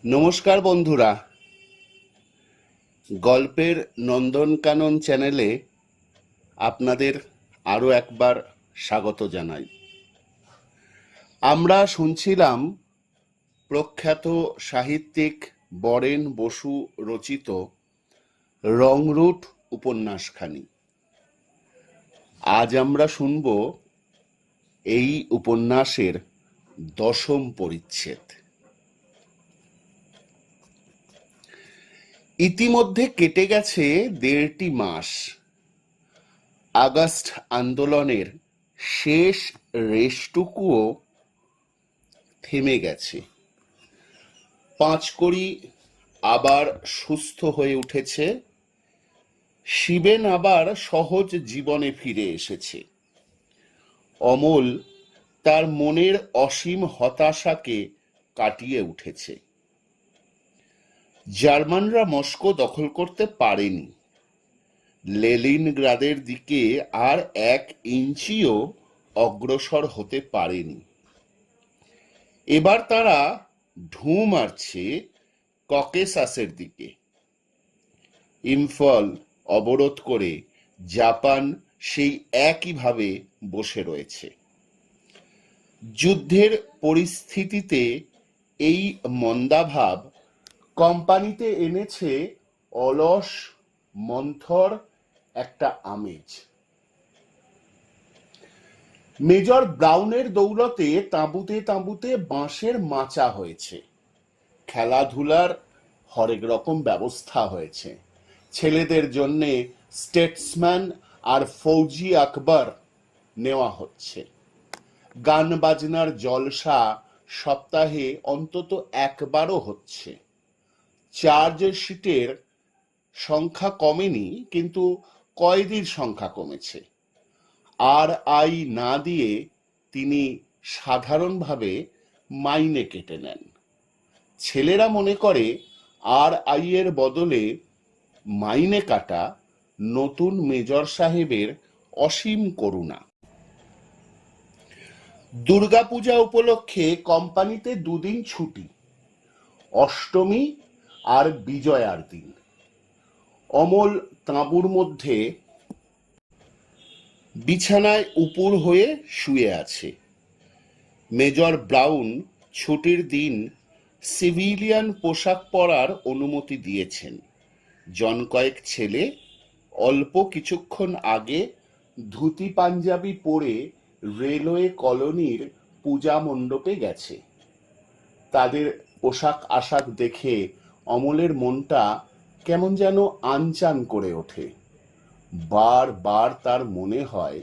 নমস্কার বন্ধুরা, গল্পের নন্দনকানন চ্যানেলে আপনাদের আরও একবার স্বাগত জানাই। আমরা শুনছিলাম প্রখ্যাত সাহিত্যিক বরেন বসু রচিত রংরুট উপন্যাসখানি। আজ আমরা শুনব এই উপন্যাসের 10ম পরিচ্ছেদ। ইতিমধ্যে কেটে গেছে 1.5 মাস। আগস্ট আন্দোলনের শেষ রেশটুকুও থেমে গেছে। পাঁচকড়ি আবার সুস্থ হয়ে উঠেছে। শিবেন আবার সহজ জীবনে ফিরে এসেছে। অমল তার মনের অসীম হতাশাকে কাটিয়ে উঠেছে। জার্মানরা মস্কো দখল করতে পারেনি। লেনিনগ্রাদের দিকে আর 1 ইঞ্চিও অগ্রসর হতে পারেনি। এবার তারা ঢুঁ মারছে ককেসাসের দিকে। ইম্ফল অবরোধ করে জাপান সেই একইভাবে বসে রয়েছে। যুদ্ধের পরিস্থিতিতে এই মন্দাভাব কোম্পানিতে এনেছে অলস মন্থর একটা আমেজ। মেজর ব্রাউনের দৌলতে তাঁবুতে তাঁবুতে বাঁশের মাচা হয়েছে। খেলাধুলার হরেক রকম ব্যবস্থা হয়েছে। ছেলেদের জন্যে স্টেটসম্যান আর ফৌজি আকবর নেওয়া হচ্ছে। গান বাজনার জলসা সপ্তাহে অন্তত একবারও হচ্ছে। চার্জশিটের সংখ্যা কমেনি, কিন্তু কয়েদির সংখ্যা কমেছে। RI না দিয়ে তিনি সাধারণভাবে মাইনে কেটে নেন। ছেলেরা মনে করে RI এর বদলে মাইনে কাটা নতুন মেজর সাহেবের অসীম করুণা। দুর্গাপূজা উপলক্ষে কোম্পানিতে 2 দিন ছুটি, অষ্টমী আর বিজয়ার দিন। অমল তাঁবুর মধ্যে বিছানায় উপুড় হয়ে শুয়ে আছে। মেজর ব্রাউন ছুটির দিন সিভিলিয়ান পোশাক পরার অনুমতি দিয়েছেন। জনকয়েক ছেলে অল্প কিছুক্ষণ আগে ধুতি পাঞ্জাবি পরে রেলওয়ে কলোনির পূজা মণ্ডপে গেছে। তাদের পোশাক আশাক দেখে অমলের মনটা কেমন যেন আনচান করে ওঠে। বারবার তার মনে হয়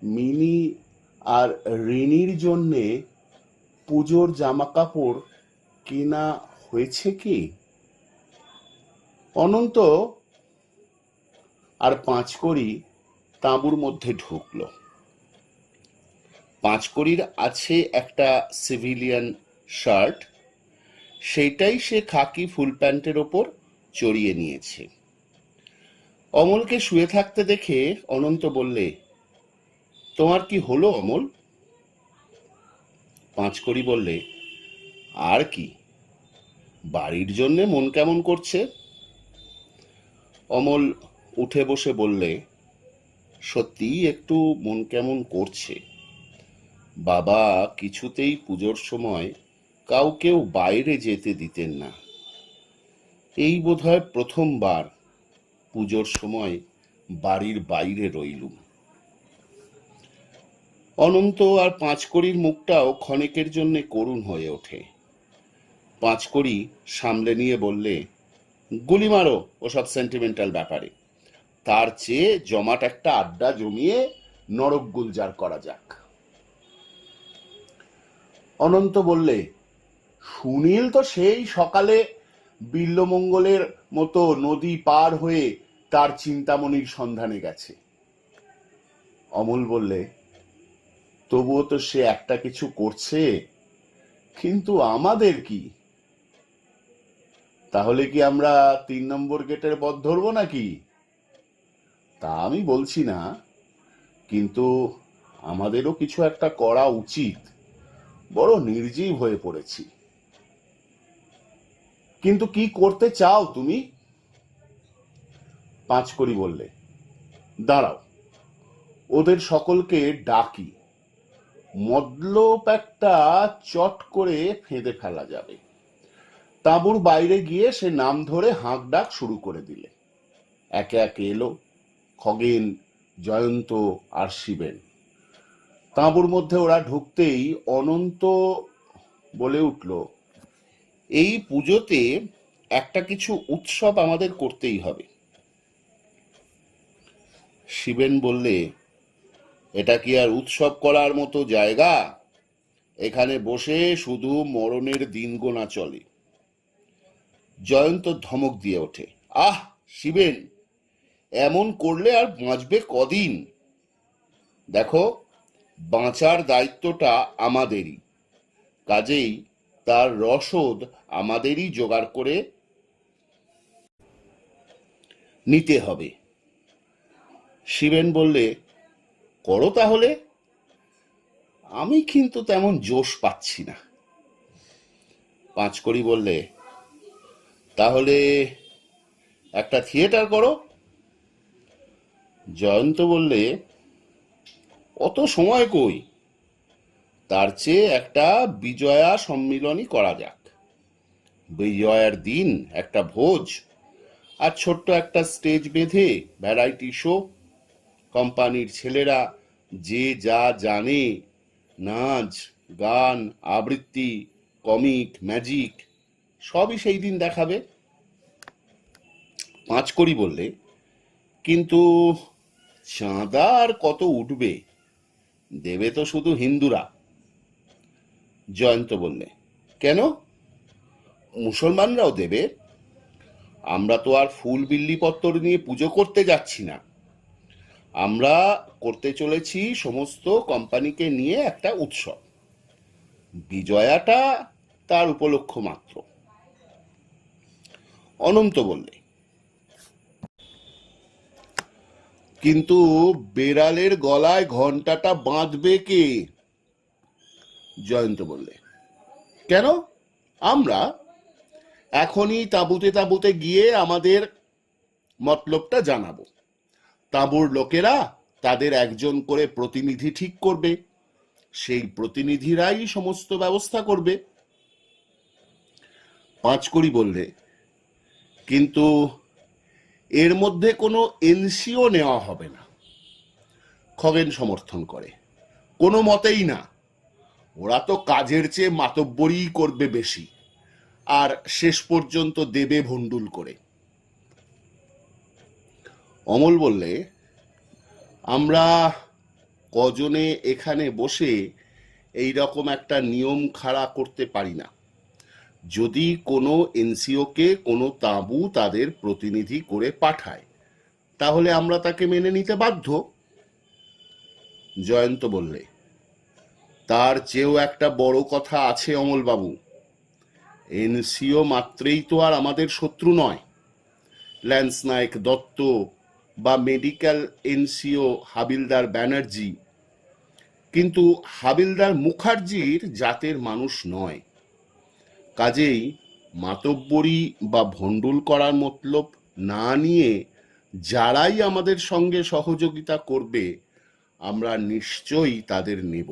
মিনি আর রিনির জন্যে পুজোর জামা কাপড় কেনা হয়েছে কি। অনন্ত আর পাঁচকড়ি তাঁবুর মধ্যে ঢুকল। পাঁচকড়ির আছে একটা সিভিলিয়ান শার্ট, সেইটাই সে খাকি ফুল প্যান্টের ওপর চড়িয়ে নিয়েছে। অমলকে শুয়ে থাকতে দেখে অনন্ত বললে, তোমার কি হলো অমল? পাঁচকড়ি বললে, আর কি, বাড়ির জন্যে মন কেমন করছে। অমল উঠে বসে বললে, সত্যিই একটু মন কেমন করছে। বাবা কিছুতেই পুজোর সময় কাউকেও বাইরে যেতে দিতেন না। এই বোধহয় প্রথমবার পুজোর সময় বাড়ির বাইরে রইলুম। অনন্ত আর পাঁচকড়ির মুখটাও ক্ষণেকের জন্য করুণ হয়ে ওঠে। পাঁচকড়ি সামলে নিয়ে বললে, গুলি মারো ওসব সেন্টিমেন্টাল ব্যাপারে। তার চেয়ে জমাট একটা আড্ডা জমিয়ে নরক গুলজার করা যাক। অনন্ত বললে, সুনীল তো সেই সকালে বিল্বমঙ্গলের মতো নদী পার হয়ে তার চিন্তামণির সন্ধানে গেছে। অমল বললে, তবুও তো সে একটা কিছু করছে, কিন্তু আমাদের কি? তাহলে কি আমরা 3 নম্বর গেটের পথ ধরবো নাকি? তা আমি বলছি না, কিন্তু আমাদেরও কিছু একটা করা উচিত। বড় নির্জীব হয়ে পড়েছি। কিন্তু কি করতে চাও তুমি? পাঁচকড়ি বললে, দাঁড়াও, ওদের সকলকে ডাকি, মতলব একটা চট করে ফেঁদে ফেলা যাবে। তাঁবুর বাইরে গিয়ে সে নাম ধরে হাঁক ডাক শুরু করে দিলে। একে একে এলো খগেন, জয়ন্ত আর শিবেন। তাঁবুর মধ্যে ওরা ঢুকতেই অনন্ত বলে উঠল, এই পুজোতে একটা কিছু উৎসব আমাদের করতেই হবে। শিবেন বললে, এটা কি আর উৎসব করার মতো জায়গা? এখানে বসে শুধু মরণের দিন গোনা চলে। জয়ন্ত ধমক দিয়ে ওঠে, আহ শিবেন, এমন করলে আর বাঁচবে কদিন? দেখো, বাঁচার দায়িত্বটা আমাদেরই, কাজেই তার রসদ আমাদেরই জোগাড় করে নিতে হবে। শিবেন বললে, করো তাহলে, আমি কিন্তু তেমন জোশ পাচ্ছি না। পাঁচকড়ি বললে, তাহলে একটা থিয়েটার করো। জয়ন্ত বললে, অত সময় কই, তার চেয়ে একটা বিজয়া সম্মিলনী করা যাক। বিজয়ার দিন একটা ভোজ, আর ছোট্ট একটা স্টেজ বেঁধে ভ্যারাইটি শো। কোম্পানির ছেলেরা যে যা জানে, নাচ, গান, আবৃত্তি, কমিক, ম্যাজিক, সবই সেই দিন দেখাবে। পাঁচকড়ি বললে, কিন্তু চাঁদা আর কত উঠবে? দেবে তো শুধু হিন্দুরা। জয়ন্ত বললে, কেন, মুসলমানরাও দেবে? আমরা তো আর ফুল বিল্লিপত্তর নিয়ে পুজো করতে যাচ্ছি না, আমরা করতে চলেছি সমস্ত কোম্পানিকে নিয়ে একটা উৎসব। বিজয়াটা তার উপলক্ষ মাত্র। অনন্ত বললে, কিন্তু বেড়ালের গলায় ঘন্টাটা বাঁধবে কে? জয়ন্ত বললে, কেন, আমরা এখনই তাঁবুতে তাঁবুতে গিয়ে আমাদের মতলবটা জানাবো। তাঁবুর লোকেরা তাদের একজন করে প্রতিনিধি ঠিক করবে, সেই প্রতিনিধিরাই সমস্ত ব্যবস্থা করবে। পাঁচকড়ি বললে, কিন্তু এর মধ্যে কোনো এনসিও নেওয়া হবে না। খগেন সমর্থন করে, কোনো মতেই না, ওরা তো কাজের চেয়ে মাতব্বরিই করবে বেশি, আর শেষ পর্যন্ত দেবে ভন্ডুল করে। অমল বললে, আমরা কজনে এখানে বসে এই রকম একটা নিয়ম খাড়া করতে পারি না। যদি কোনো এনসিওকে কোনো তাঁবু তাদের প্রতিনিধি করে পাঠায়, তাহলে আমরা তাকে মেনে নিতে বাধ্য। জয়ন্ত বললে, তার চেয়েও একটা বড় কথা আছে অমলবাবু, এনসিও মাত্রেই তো আর আমাদের শত্রু নয়। ল্যান্স নায়ক দত্ত বা মেডিকেল এনসিও হাবিলদার ব্যানার্জি, কিন্তু হাবিলদার মুখার্জির জাতের মানুষ নয়। কাজেই মাতব্বরি বা ভণ্ডুল করার মতলব না নিয়ে যারাই আমাদের সঙ্গে সহযোগিতা করবে, আমরা নিশ্চয়ই তাদের নেব।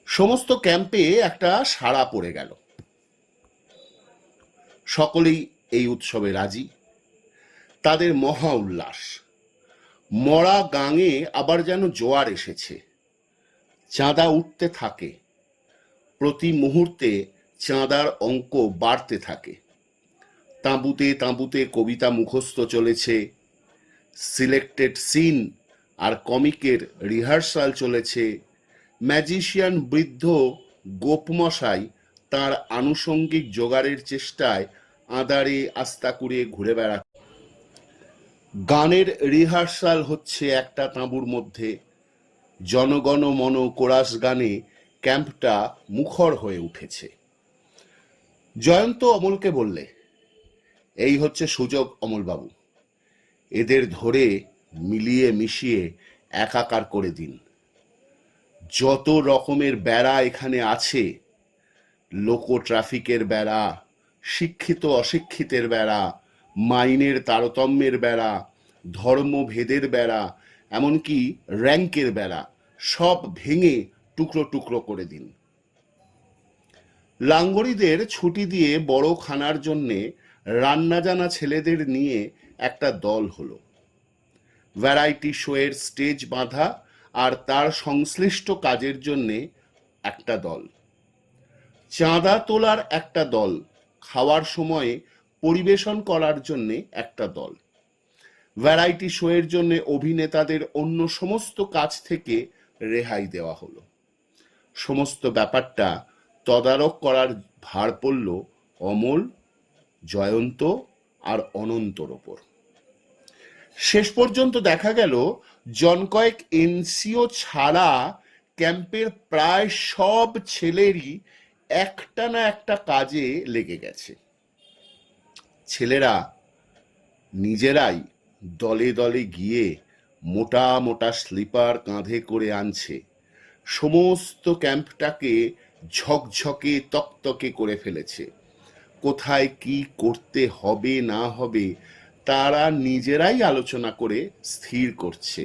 সমস্ত ক্যাম্পে একটা সাড়া পড়ে গেল। সকলেই এই উৎসবে রাজি, তাদের মহা উল্লাস। মরা গাঙে আবার যেন জোয়ার এসেছে। চাঁদা উঠতে থাকে, প্রতি মুহূর্তে চাঁদার অঙ্ক বাড়তে থাকে। তাঁবুতে তাঁবুতে কবিতা মুখস্থ চলেছে, সিলেক্টেড সিন আর কমিকের রিহার্সাল চলেছে। ম্যাজিশিয়ান বৃদ্ধ গোপমশাই তার আনুষঙ্গিক জোগাড়ের চেষ্টায় আঁদারে আস্তাকুড়ে ঘুরে বেড়াচ্ছে। গানের রিহার্সাল হচ্ছে একটা তাঁবুর মধ্যে। জনগণ মন কোরাস গানে ক্যাম্পটা মুখর হয়ে উঠেছে। জয়ন্ত অমলকে বললে, এই হচ্ছে সুযোগ অমলবাবু, এদের ধরে মিলিয়ে মিশিয়ে একাকার করে দিন। যত রকমের বেড়া এখানে আছে লোকো ট্রাফিকের বেড়া, শিক্ষিত অশিক্ষিতের বেড়া, মাইনের তারতম্যের বেড়া, ধর্মভেদের বেড়া, এমনকি র্যাঙ্কের বেড়া সব ভেঙে টুকরো টুকরো করে দিন। লাঙ্গড়িদের ছুটি দিয়ে বড় খানার জন্যে রান্না জানা ছেলেদের নিয়ে একটা দল হলো। ভ্যারাইটি শোয়ের স্টেজ বাঁধা আর তার সংশ্লিষ্ট কাজের জন্যে একটা দল, চাঁদা তোলার একটা দল, খাওয়ার সময়ে পরিবেশন করার জন্যে একটা দল। ভ্যারাইটি শোয়ের জন্য অভিনেতাদের অন্য সমস্ত কাজ থেকে রেহাই দেওয়া হলো। সমস্ত ব্যাপারটা তদারক করার ভার পড়ল অমল, জয়ন্ত আর অনন্তর ওপর। শেষ পর্যন্ত দেখা গেল জন কয়েক এনসিও ছাড়া ক্যাম্পের প্রায় সব ছেলেরই একটা না একটা কাজে লেগে গেছে। ছেলেরা নিজেরাই দলে দলে গিয়ে মোটা মোটা স্লিপার কাঁধে করে আনছে, সমস্ত ক্যাম্পটাকে ঝকঝকে তকতকে করে ফেলেছে। কোথায় কি করতে হবে না হবে তারা নিজেরাই আলোচনা করে স্থির করছে,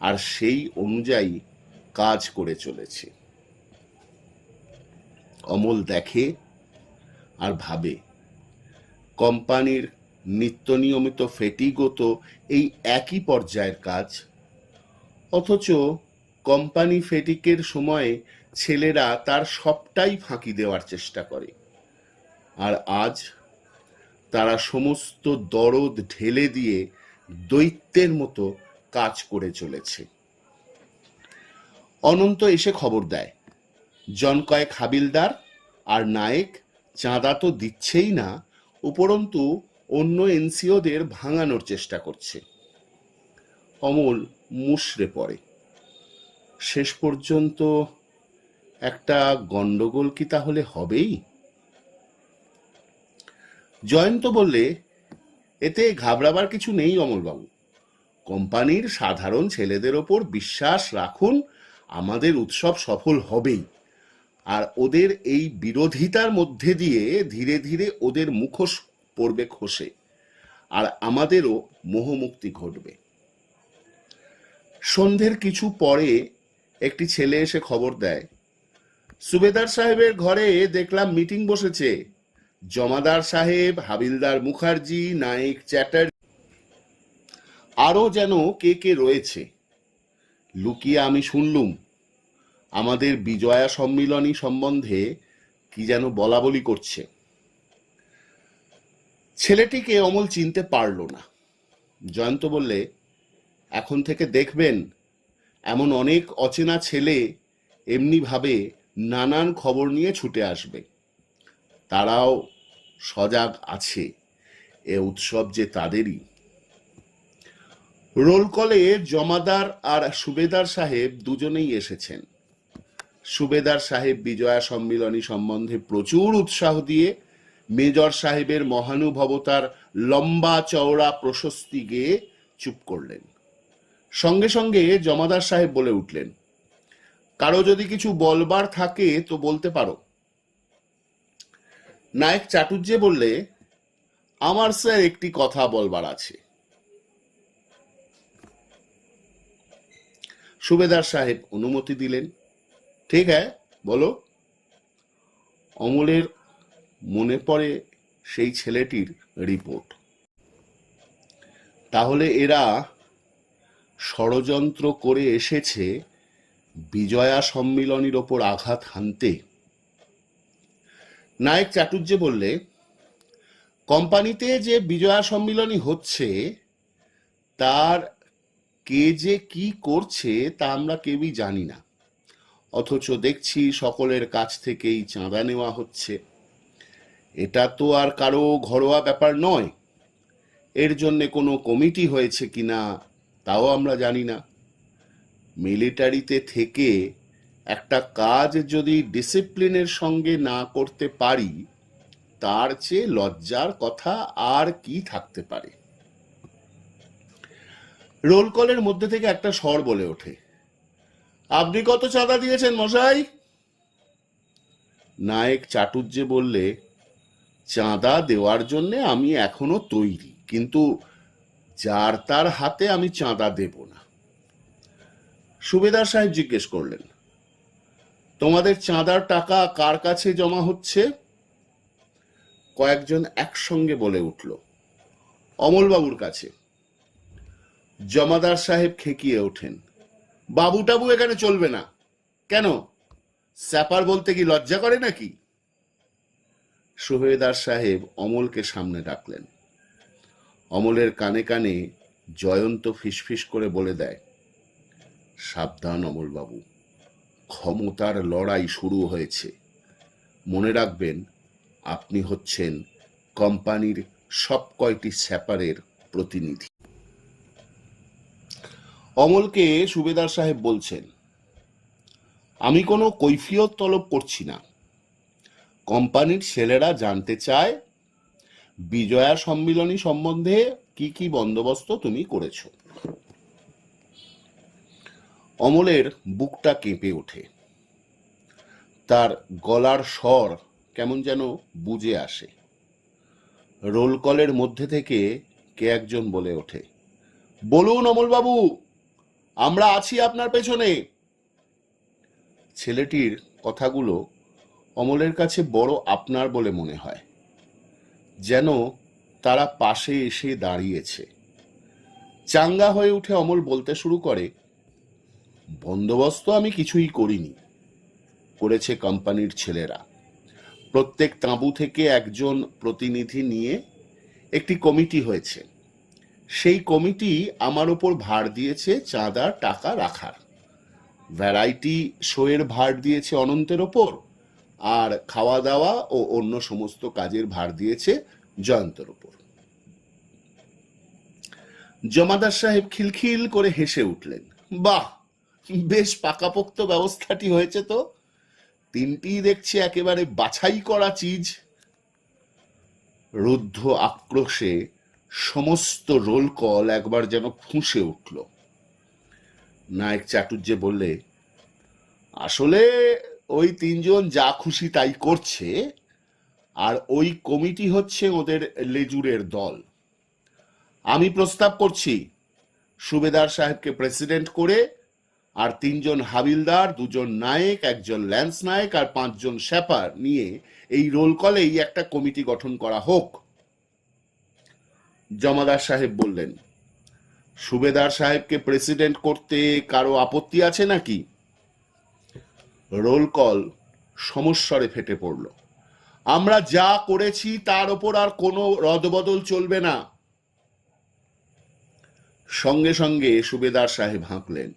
আর সেই অনুযায়ী কাজ করে চলেছে। অমল দেখে আর ভাবে, কোম্পানির নিত্য নিয়মিত ফেটিগো তো এই একই পর্যায়ের কাজ, অথচ কোম্পানি ফেটিকের সময়ে ছেলেরা তার সবটাই ফাঁকি দেওয়ার চেষ্টা করে, আর আজ তারা সমস্ত দরদ ঢেলে দিয়ে দৈত্যের মতো কাজ করে চলেছে। অনন্ত এসে খবর দেয়, জন কয়েক হাবিলদার আর নায়েক চাঁদা তো দিচ্ছেই না, উপরন্তু অন্য এনসিওদের ভাঙানোর চেষ্টা করছে। অমল মুষড়ে পড়ে। শেষ পর্যন্ত একটা গন্ডগোল কি তাহলে হবেই? জয়ন্ত বললে, এতে ঘাবড়াবার কিছু নেই অমলবাবু, কোম্পানির সাধারণ ছেলেদের ওপর বিশ্বাস রাখুন, আমাদের উৎসব সফল হবেই, আর ওদের এই বিরোধিতার মধ্যে দিয়ে ধীরে ধীরে ওদের মুখোশ পড়বে খসে, আর আমাদেরও মোহমুক্তি ঘটবে। সন্ধ্যের কিছু পরে একটি ছেলে এসে খবর দেয়, সুবেদার সাহেবের ঘরে দেখলাম মিটিং বসেছে, জমাদার সাহেব, হাবিলদার মুখার্জি, নায়েক চ্যাটার্জি, আরো যেন কে কে রয়েছে। লুকিয়ে আমি শুনলুম আমাদের বিজয়া সম্মিলনী সম্বন্ধে কি যেন বলা বলি করছে। ছেলেটিকে অমল চিনতে পারল না। জয়ন্ত বললে, এখন থেকে দেখবেন এমন অনেক অচেনা ছেলে এমনি ভাবে নানান খবর নিয়ে ছুটে আসবে, তারাও সজাগ আছে, এ উৎসব যে তাদেরই। রোল কলে জমাদার আর সুবেদার সাহেব দুজনেই এসেছেন। সুবেদার সাহেব বিজয়া সম্মিলনী সম্বন্ধে প্রচুর উৎসাহ দিয়ে মেজর সাহেবের মহানুভবতার লম্বা চওড়া প্রশস্তি গেয়ে চুপ করলেন। সঙ্গে সঙ্গে জমাদার সাহেব বলে উঠলেন, কারো যদি কিছু বলবার থাকে তো বলতে পারো। নায়েক চাটুর্যে বললে, আমার স্যার একটি কথা বলবার আছে। সুবেদার সাহেব অনুমতি দিলেন, ঠিক হ্যাঁ বলো। অমলের মনে পড়ে সেই ছেলেটির রিপোর্ট। তাহলে এরা ষড়যন্ত্র করে এসেছে বিজয়া সম্মিলনীর ওপর আঘাত হানতে। নায়েক চাটুর্যে বললে, কোম্পানিতে যে বিজয়া সম্মিলনী হচ্ছে তার কে যে কি করছে তা আমরা কেউই জানি না, অথচ দেখছি সকলের কাছ থেকেই চাঁদা নেওয়া হচ্ছে। এটা তো আর কারো ঘরোয়া ব্যাপার নয়, এর জন্য কোনো কমিটি হয়েছে কিনা তাও আমরা জানি না। মিলিটারিতে থেকে একটা কাজ যদি ডিসিপ্লিনের সঙ্গে না করতে পারি তার চেয়ে লজ্জার কথা আর কি থাকতে পারে। রোল কলের মধ্যে থেকে একটা স্বর বলে ওঠে, আপনি কত চাঁদা দিয়েছেন মশাই? নায়েক চাটুর্যে বললে, চাঁদা দেওয়ার জন্যে আমি এখনো তৈরি, কিন্তু যার তার হাতে আমি চাঁদা দেব না। সুবেদার সাহেব জিজ্ঞেস করলেন, তোমাদের চাঁদার টাকা কার কাছে জমা হচ্ছে? কয়েকজন একসঙ্গে বলে উঠল, অমলবাবুর কাছে। জমাদার সাহেব খেকিয়ে ওঠেন, বাবু টাবু এখানে চলবে না। কেন, স্যাপার বলতে কি লজ্জা করে নাকি? সুবেদার সাহেব অমলকে সামনে ডাকলেন। অমলের কানে কানে জয়ন্ত ফিসফিস করে বলে দেয়, সাবধান অমলবাবু, ক্ষমতার লড়াই শুরু হয়েছে। মনে রাখবেন, আপনি হচ্ছেন কোম্পানির সব কয়টি স্যাপারের প্রতিনিধি। অমলকে সুবেদার সাহেব বলছেন, আমি কোনো কৈফিয়ত তলব করছি না। কোম্পানির ছেলেরা জানতে চায় বিজয়া সম্মিলনী সম্বন্ধে কি কি বন্দোবস্ত তুমি করেছ। অমলের বুকটা কেঁপে ওঠে, তার গলার স্বর কেমন যেন বুঝে আসে। রোল কলের মধ্যে থেকে কে একজন বলে ওঠে, বলুন অমলবাবু, আমরা আছি আপনার পেছনে। ছেলেটির কথাগুলো অমলের কাছে বড় আপনার বলে মনে হয়, যেন তারা পাশে এসে দাঁড়িয়েছে। চাঙ্গা হয়ে উঠে অমল বলতে শুরু করে, বন্দোবস্ত আমি কিছুই করিনি, করেছে কোম্পানির ছেলেরা। প্রত্যেক তাঁবু থেকে একজন প্রতিনিধি নিয়ে একটি কমিটি হয়েছে। সেই কমিটি আমার ওপর ভার দিয়েছে চাঁদার টাকা রাখার, ভ্যারাইটি শোয়ের ভার দিয়েছে অনন্তের ওপর, আর খাওয়া দাওয়া ও অন্য সমস্ত কাজের ভার দিয়েছে জয়ন্তের ওপর। জমাদার সাহেব খিলখিল করে হেসে উঠলেন, বাহ, বেশ পাকাপোক্ত ব্যবস্থাটি হয়েছে তো। তিনটি দেখছি একেবারে বাছাই করা চিজ। রুদ্ধ আক্রোশে সমস্ত রোল কল একবার যেন ফুঁসে উঠল। নায়েক চাটুর্যে বললে, আসলে ওই তিনজন যা খুশি তাই করছে, আর ওই কমিটি হচ্ছে ওদের লেজুরের দল। আমি প্রস্তাব করছি সুবেদার সাহেবকে প্রেসিডেন্ট করে আর তিনজন হাবিলদার, দুজন নায়েক, একজন ল্যান্স নায়েক আর 5 জন শ্যাপার নিয়ে এই রোল কলেই একটা কমিটি গঠন করা হোক। জমাদার সাহেব বললেন, সুবেদার সাহেবকে প্রেসিডেন্ট করতে কারো আপত্তি আছে নাকি? রোল কল সমস্বরে ফেটে পড়ল, আমরা যা করেছি তার ওপর আর কোনো রদবদল চলবে না। সঙ্গে সঙ্গে সুবেদার সাহেব হাঁকলেন,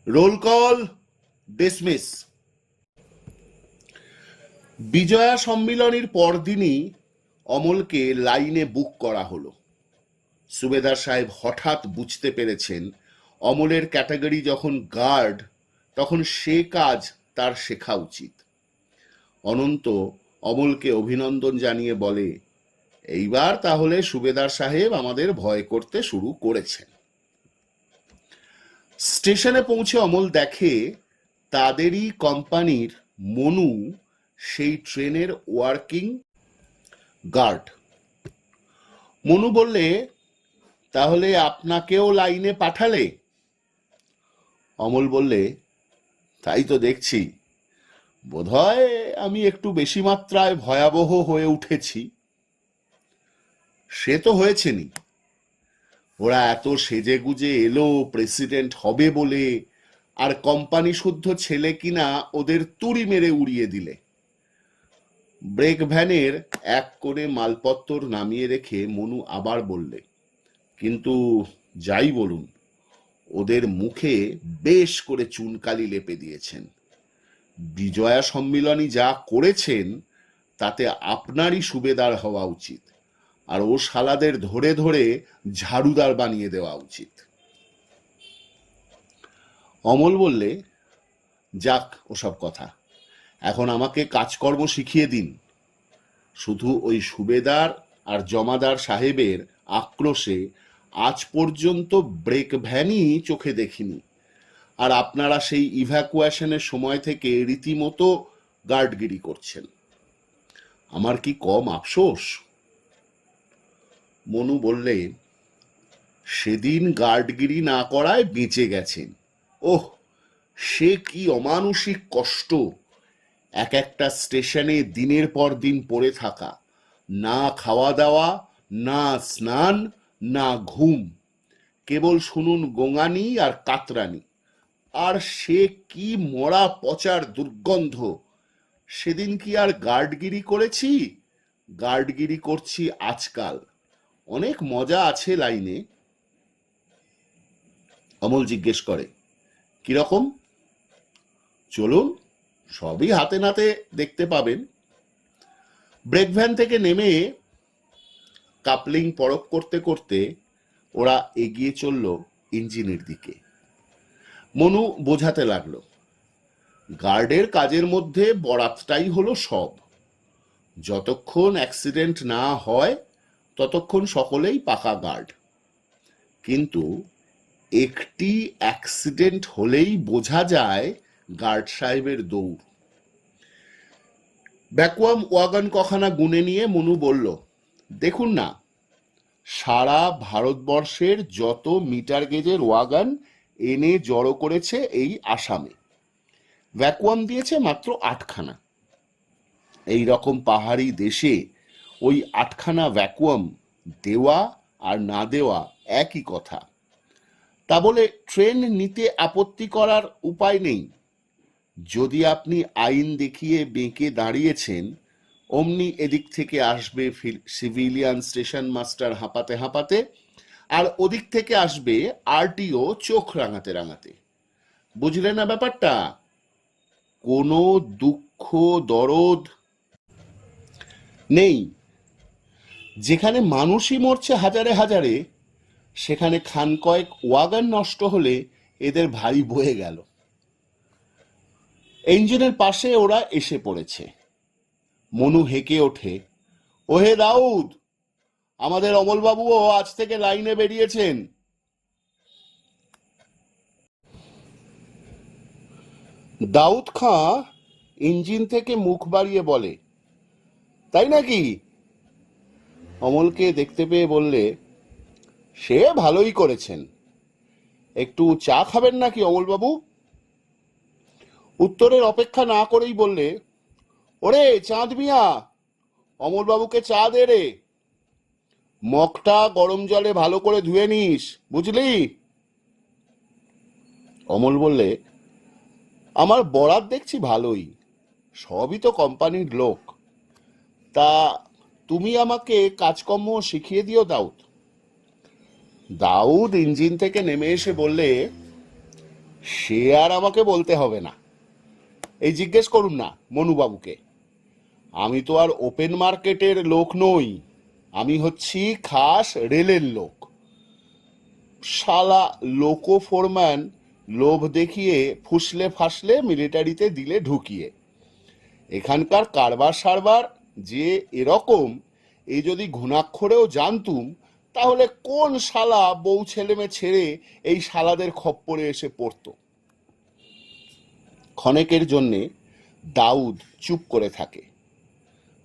রোল কল ডিসমিস। বিজয়া সম্মিলনীর পরদিনই অমলকে লাইনে বুক করা হলো। সুবেদার সাহেব হঠাৎ বুঝতে পেরেছেন, অমলের ক্যাটাগরি যখন গার্ড, তখন সে কাজ তার শেখা উচিত। অনন্ত অমলকে অভিনন্দন জানিয়ে বলে, এইবার তাহলে সুবেদার সাহেব আমাদের ভয় করতে শুরু করেছেন। স্টেশনে পৌঁছে অমল দেখে তাদেরই কোম্পানির মনু সেই ট্রেনের ওয়ার্কিং গার্ড। মনু বললে, তাহলে আপনাকেও লাইনে পাঠালে? অমল বললে, তাই তো দেখছি, বোধহয় আমি একটু বেশি মাত্রায় ভয়াবহ হয়ে উঠেছি। সে তো হয়েছেনি, ওরা এত সেজে গুজে এলো প্রেসিডেন্ট হবে বলে, আর কোম্পানি শুদ্ধ ছেলে কিনা ওদের তুড়ি মেরে উড়িয়ে দিলে। ব্রেক ভ্যানের এক করে মালপত্তর নামিয়ে রেখে মনু আবার বললে, কিন্তু যাই বলুন, ওদের মুখে বেশ করে চুনকালি লেপে দিয়েছেন। বিজয়া সম্মিলনী যা করেছেন তাতে আপনারই সুবেদার হওয়া উচিত, আর ও শালাদের ধরে ধরে ঝাড়ুদার বানিয়ে দেওয়া উচিত। অমল বললে, যাক ওসব কথা, এখন আমাকে কাজকর্ম শিখিয়ে দিন। শুধু ওই সুবেদার আর জমাদার সাহেবের আক্রোশে আজ পর্যন্ত ব্রেক ভ্যানই চোখে দেখিনি, আর আপনারা সেই ইভ্যাকুয়েশনের সময় থেকে রীতিমতো গার্ডগিরি করছেন। আমার কি কম আফসোস? মনু বললে, সেদিন গার্ডগিরি না করায় বেঁচে গেছেন। ওহ, সে কি অমানসিক কষ্ট! এক একটা স্টেশনে দিনের পর দিন পড়ে থাকা, না খাওয়া দাওয়া, না স্নান, না ঘুম, কেবল শুনুন গোঙানি আর কাতরানি। আর সে কি মরা পচার দুর্গন্ধ! সেদিন কি আর গার্ডগিরি করেছি? গার্ডগিরি করছি আজকাল। অনেক মজা আছে লাইনে। অমল জিজ্ঞেস করে, কিরকম? চলুন, সবই হাতে নাতে দেখতে পাবেন। ব্রেক ভ্যান থেকে নেমে কাপলিং পরখ করতে করতে ওরা এগিয়ে চলল ইঞ্জিনের দিকে। মনু বোঝাতে লাগলো, গার্ডের কাজের মধ্যে বরাতটাই হলো সব। যতক্ষণ অ্যাক্সিডেন্ট না হয় ততক্ষণ সকলেই পাকা গার্ড। কিন্তু একটি অ্যাক্সিডেন্ট হলেই বোঝা যায় গার্ড সাহেবের দৌড়। ভ্যাকুয়াম ওয়াগন কখানা গুনে নিয়ে মনু বলল, দেখুন না, সারা ভারতবর্ষের যত মিটার গেজের ওয়াগন এনে জড়ো করেছে এই আসামে। ভ্যাকুয়াম দিয়েছে মাত্র 8খানা। এই রকম পাহাড়ি দেশে ওই 8খানা ভ্যাকুয়াম দেওয়া আর না দেওয়া একই কথা। তা বলে ট্রেন নিতে আপত্তি করার উপায় নেই। যদি আপনি আইন দেখিয়ে বেঁকে দাঁড়িয়েছেন, অমনি এদিক থেকে আসবে সিভিলিয়ান স্টেশন মাস্টার হাঁপাতে হাঁপাতে, আর ওদিক থেকে আসবে আরটিও চোখ রাঙাতে রাঙাতে। বুঝলে না ব্যাপারটা? কোনো দুঃখ দরদ নেই। যেখানে মানুষই মরছে হাজারে হাজারে, সেখানে খান কয়েক ওয়াগন নষ্ট হলে এদের ভারী বয়ে গেল। ইঞ্জিনের পাশে ওরা এসে পড়েছে। মনু হেঁকে ওঠে, ওহে দাউদ, আমাদের অমলবাবুও আজ থেকে লাইনে বেরিয়েছেন। দাউদ খাঁ ইঞ্জিন থেকে মুখ বাড়িয়ে বলে, তাই নাকি? অমলকে দেখতে পেয়ে বললে, সে ভালোই করেছেন। একটু চা খাবেন নাকি অমলবাবু? উত্তরের অপেক্ষা না করেই বললে, ওরে চাঁদ মিয়া, অমলবাবুকে চা দে রে। মগটা গরম জলে ভালো করে ধুয়ে নিস, বুঝলি? অমল বললে, আমার বরাত দেখছি ভালোই, সবই তো কোম্পানির লোক। তা তুমি আমাকে কাজকর্ম শিখিয়ে দিও দাউদ। দাউদ ইঞ্জিন থেকে নেমে এসে বললে, সে আর আমাকে বলতে হবে না, এই জিজ্ঞেস করুন না মনুবাবুকে। আমি তো আর ওপেন মার্কেটের লোক নই, আমি হচ্ছি খাস রেলের লোক। শালা লোকো ফোরম্যান লোভ দেখিয়ে ফুসলে ফাসলে মিলিটারিতে দিলে ঢুকিয়ে। এখানকার কারবার সারবার যে এরকম, এই যদি ঘুণাক্ষরেও জানতুম, তাহলে কোন শালা বউ ছেলেমেয়ে ছেড়ে এই শালাদের খপ্পরে এসে পড়ত। ক্ষণেকের জন্যে দাউদ চুপ করে থাকে।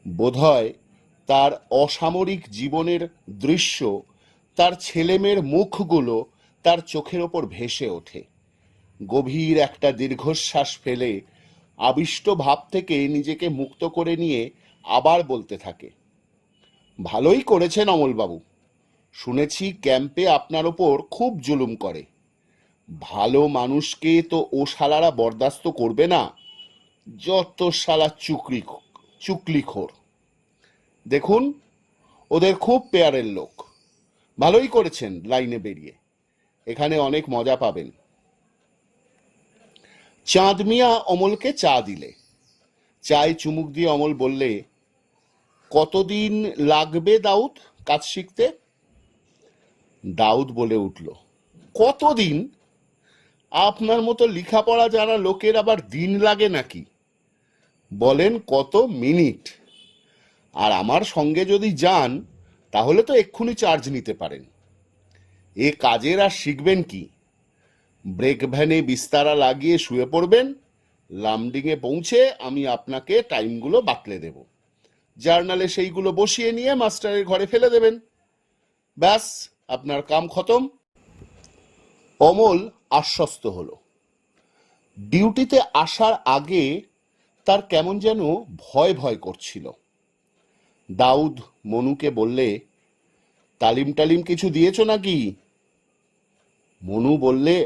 বোধহয় তার অসামরিক জীবনের দৃশ্য, তার ছেলেমেয়ের মুখগুলো তার চোখের ওপর ভেসে ওঠে। গভীর একটা দীর্ঘশ্বাস ফেলে আবিষ্ট ভাব থেকে নিজেকে মুক্ত করে নিয়ে আবার বলতে থাকে, ভালোই করেছেন অমলবাবু। শুনেছি ক্যাম্পে আপনার ওপর খুব জুলুম করে। ভালো মানুষকে তো ও শালারা বরদাস্ত করবে না। যত শালা চুকলিখোর। দেখুন, ওদের খুব পেয়ারের লোক। ভালোই করেছেন লাইনে বেরিয়ে, এখানে অনেক মজা পাবেন। চাঁদ মিয়া অমলকে চা দিলে। চায় চুমুক দিয়ে অমল বললে, কতদিন লাগবে দাউদ কাজ শিখতে? দাউদ বলে উঠল, কতদিন? আপনার মতো লেখাপড়া জানা লোকের আবার দিন লাগে নাকি? বলেন কত মিনিট। আর আমার সঙ্গে যদি যান, তাহলে তো এক্ষুনি চার্জ নিতে পারেন। এ কাজের আর শিখবেন কি? ব্রেক ভ্যানে বিস্তারা লাগিয়ে শুয়ে পড়বেন, লামডিংয়ে পৌঁছে আমি আপনাকে টাইমগুলো বাতলে দেব, জার্নালে সেইগুলো বসিয়ে নিয়ে মাস্টারের ঘরে ফেলে দেবেন, ব্যাস আপনার কাম খতম। অমল আশ্বস্ত হলো। ডিউটিতে আসার আগে তার কেমন যেন ভয় ভয় করছিল। দাউদ মনুকে বললে, তালিম টালিম কিছু দিয়েছ নাকি? মনু বললে,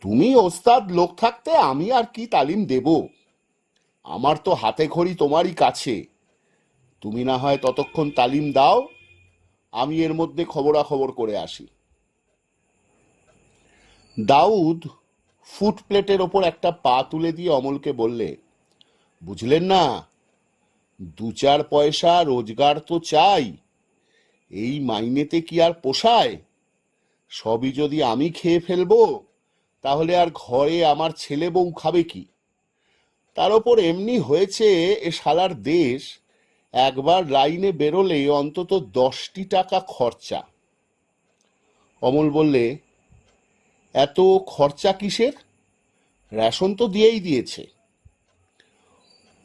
তুমি ওস্তাদ লোক থাকতে আমি আর কি তালিম দেব? আমার তো হাতে খড়ি তোমারই কাছে, তুমি না হয় ততক্ষণ তালিম দাও, আমি এর মধ্যে খবরাখবর করে আসি। দাউদ ফুট প্লেটের ওপর একটা পা তুলে দিয়ে অমলকে বললে, বুঝলেন না, 2-4 পয়সা রোজগার তো চাই, এই মাইনেতে কি আর পোষায়? সবই যদি আমি খেয়ে ফেলবো, তাহলে আর ঘরে আমার ছেলে বউ খাবে কি? তার ওপর এমনি হয়েছে এ শালার দেশ, একবার লাইনে বেরোলে অন্তত 10টি টাকা খরচা। অমল বললে, এত খরচা কিসের? রেশন তো দিয়েই দিয়েছে।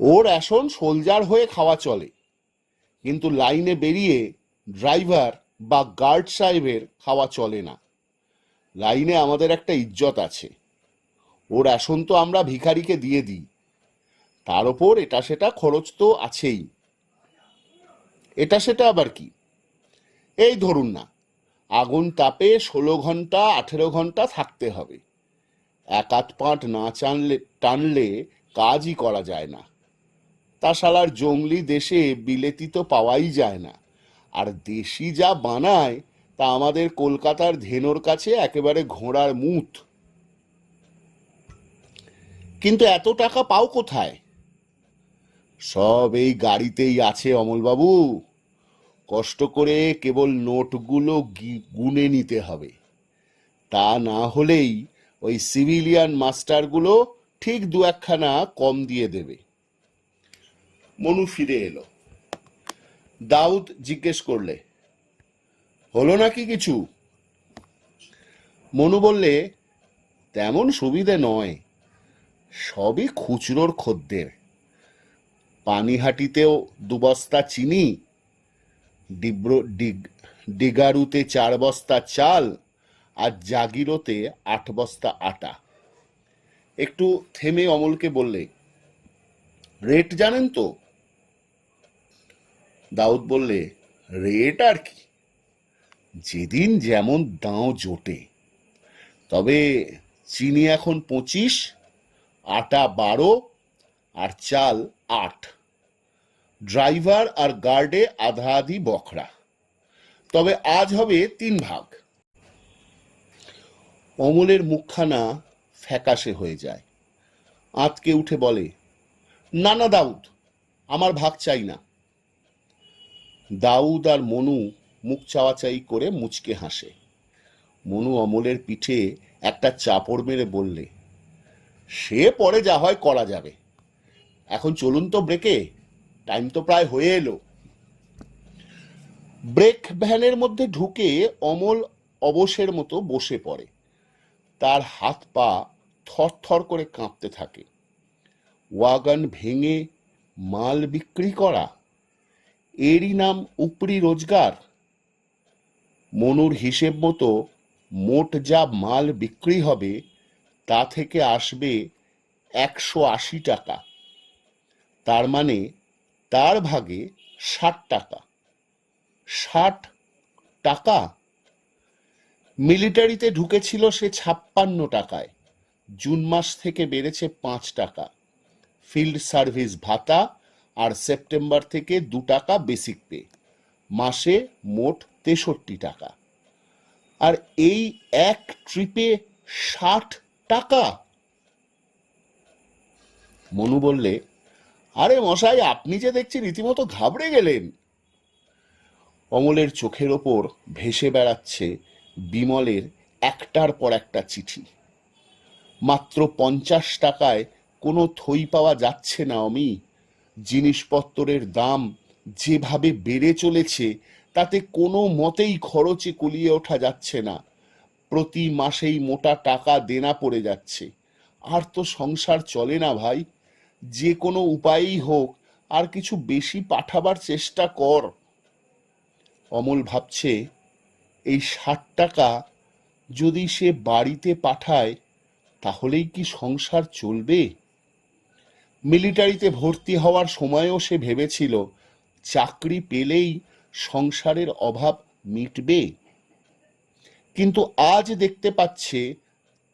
ও রেশন সোলজার হয়ে খাওয়া চলে, কিন্তু লাইনে বেরিয়ে ড্রাইভার বা গার্ড সাহেবের খাওয়া চলে না। লাইনে আমাদের একটা ইজ্জত আছে, ও রেশন তো আমরা ভিখারিকে দিয়ে দিই, তার ওপর এটা সেটা খরচ তো আছেই। এটা সেটা আবার কি? এই ধরুন না, আগুন তাপে 16 ঘন্টা 18 ঘন্টা থাকতে হবে, এক আধ পাঁট না টানলে কাজই করা যায় না। তা শালার জঙ্গলি দেশে বিলেতি তো পাওয়াই যায় না, আর দেশি যা বানায় তা আমাদের কলকাতার ধেনোর কাছে একেবারে ঘোড়ার মুত। কিন্তু এত টাকা পাও কোথায়? সব এই গাড়িতেই আছে অমলবাবু, কষ্ট করে কেবল নোটগুলো গুনে নিতে হবে, তা না হলেই ওই সিভিলিয়ান মাস্টারগুলো ঠিক 2-1খানা কম দিয়ে দেবে। মনু ফিরে এলো। দাউদ জিজ্ঞেস করলে, হলো নাকি কিছু? মনু বললে, তেমন সুবিধে নয়, সবই খুচরোর খদ্দের। পানিহাটিতেও 2 বস্তা চিনি, ডিগারুতে 4 বস্তা চাল, আর জাগিরোতে 8 বস্তা আটা। একটু থেমে অমলকে বললে, রেট জানেন তো? দাউদ বললে, রেট আর কি, যেদিন যেমন দাও জোটে। তবে চিনি এখন 25, আটা 12, আর চাল 8। ড্রাইভার আর গার্ডে আধা আধি বখরা। তবে আজ হবে 3 ভাগ। অমলের মুখখানা ফ্যাকাশে হয়ে যায়। আঁতকে উঠে বলে, না না দাউদ, আমার ভাগ চাই না। দাউদ আর মনু মুখ চাওয়াচাই করে মুচকে হাসে। মনু অমলের পিঠে একটা চাপড় মেরে বললে, সে পরে যা হয় করা যাবে, এখন চলুন তো ব্রেকে, টাইম তো প্রায় হয়ে এলো। ব্রেক ভ্যানের মধ্যে ঢুকে অমল অবশের মতো বসে পড়ে। তার হাত পা থরথর করে কাঁপতে থাকে। ওয়াগন ভেঙে মাল বিক্রি করা, এরই নাম উপরি রোজগার। মনুর হিসেব মতো মোট যা মাল বিক্রি হবে তা থেকে আসবে 180 টাকা। তার মানে তার ভাগে 60 টাকা। 60 টাকা! মিলিটারিতে ঢুকেছিল সে 56 টাকায়, জুন মাস থেকে বেড়েছে 5 টাকা। ফিল্ড সার্ভিস ভাতা আর সেপ্টেম্বর থেকে 2 টাকা বেসিক পে, মাসে মোট 63 টাকা। আর এই এক ট্রিপে 60 টাকা! মনু বললে, আরে মশাই, আপনি যে দেখছি রীতিমতো ঘাবড়ে গেলেন। অমলের চোখের ওপর ভেসে বেড়াচ্ছে বিমলের একটার পর একটা চিঠি। মাত্র 50 টাকায় কোনো থই পাওয়া যাচ্ছে না অমি। জিনিসপত্রের দাম যেভাবে বেড়ে চলেছে তাতে কোনো মতেই খরচে কুলিয়ে ওঠা যাচ্ছে না। প্রতি মাসেই মোটা টাকা দেনা পড়ে যাচ্ছে। আর তো সংসার চলে না ভাই, যে কোনো উপায়েই হোক আর কিছু বেশি পাঠাবার চেষ্টা কর। অমল ভাবছে, এই 60 টাকা যদি সে বাড়িতে পাঠায় তাহলেই কি সংসার চলবে? মিলিটারিতে ভর্তি হওয়ার সময়ও সে ভেবেছিল চাকরি পেলেই সংসারের অভাব মিটবে, কিন্তু আজ দেখতে পাচ্ছে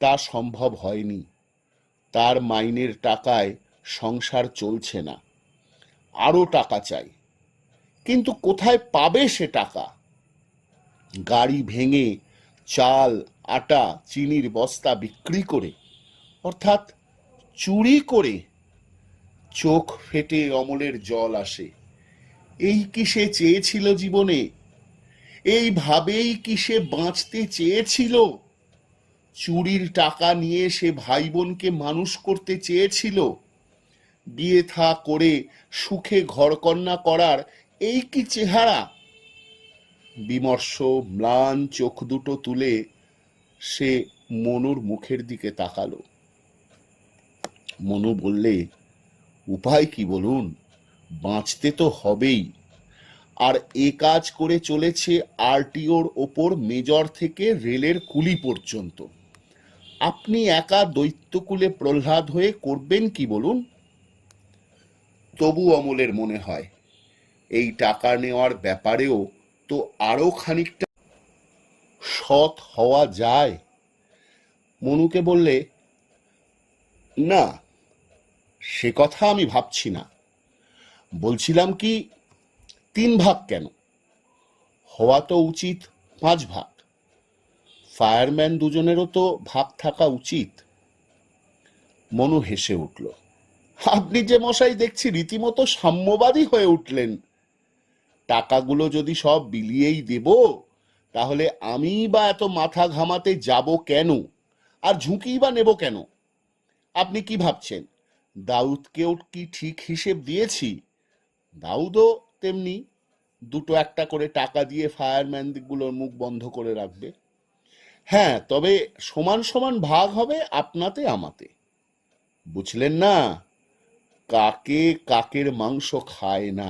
তা সম্ভব হয়নি। তার মাইনের টাকায় সংসার চলছে না, আরো টাকা চাই, কিন্তু কোথায় পাবে সে টাকা? গাড়ি ভেঙে চাল, আটা, চিনির বস্তা বিক্রি করে, অর্থাৎ চুরি করে। চোখ ফেটে অমলের জল আসে। এই কি সে চেয়েছিল জীবনে? এইভাবেই কি সে বাঁচতে চেয়েছিল? চুরির টাকা নিয়ে সে ভাই বোনকে মানুষ করতে চেয়েছিল? বিয়ে থা করে সুখে ঘরকন্না করার এই কি চেহারা? বিমর্ষ ম্লান চোখ দুটো তুলে সে মনুর মুখের দিকে তাকালো। মনু বললে, উপায় কি বলুন, বাঁচতে তো হবেই। আর এ কাজ করে চলেছে আরটিওর ওপর মেজর থেকে রেলের কুলি পর্যন্ত। আপনি একা দৈত্যকুলে প্রহ্লাদ হয়ে করবেন কি বলুন? তবু অমলের মনে হয় এই টাকা নেওয়ার ব্যাপারেও তো আরো খানিকটা সৎ হওয়া যায়। মনুকে বললে, না, সে কথা আমি ভাবছি না। বলছিলাম কি, 3 ভাগ কেন, হওয়া তো উচিত 5 ভাগ। ফায়ারম্যান দুজনেরও তো ভাগ থাকা উচিত। মনু হেসে উঠল। আপনি যে মশাই দেখছি রীতিমতো সাম্যবাদী হয়ে উঠলেন। টাকাগুলো যদি সব বিলিয়েই দেব, তাহলে আমি বা এত মাথা ঘামাতে যাব কেন, আর ঝুঁকি বা নেব কেন? আপনি কি ভাবছেন দাউদকেও কি ঠিক হিসেব দিয়েছি? দাউদও তেমনি দুটো একটা করে টাকা দিয়ে ফায়ারম্যান গুলোর মুখ বন্ধ করে রাখবে। হ্যাঁ, তবে সমান সমান ভাগ হবে আপনাতে আমাতে। বুঝলেন না? কাকে কাকের মাংস খায় না।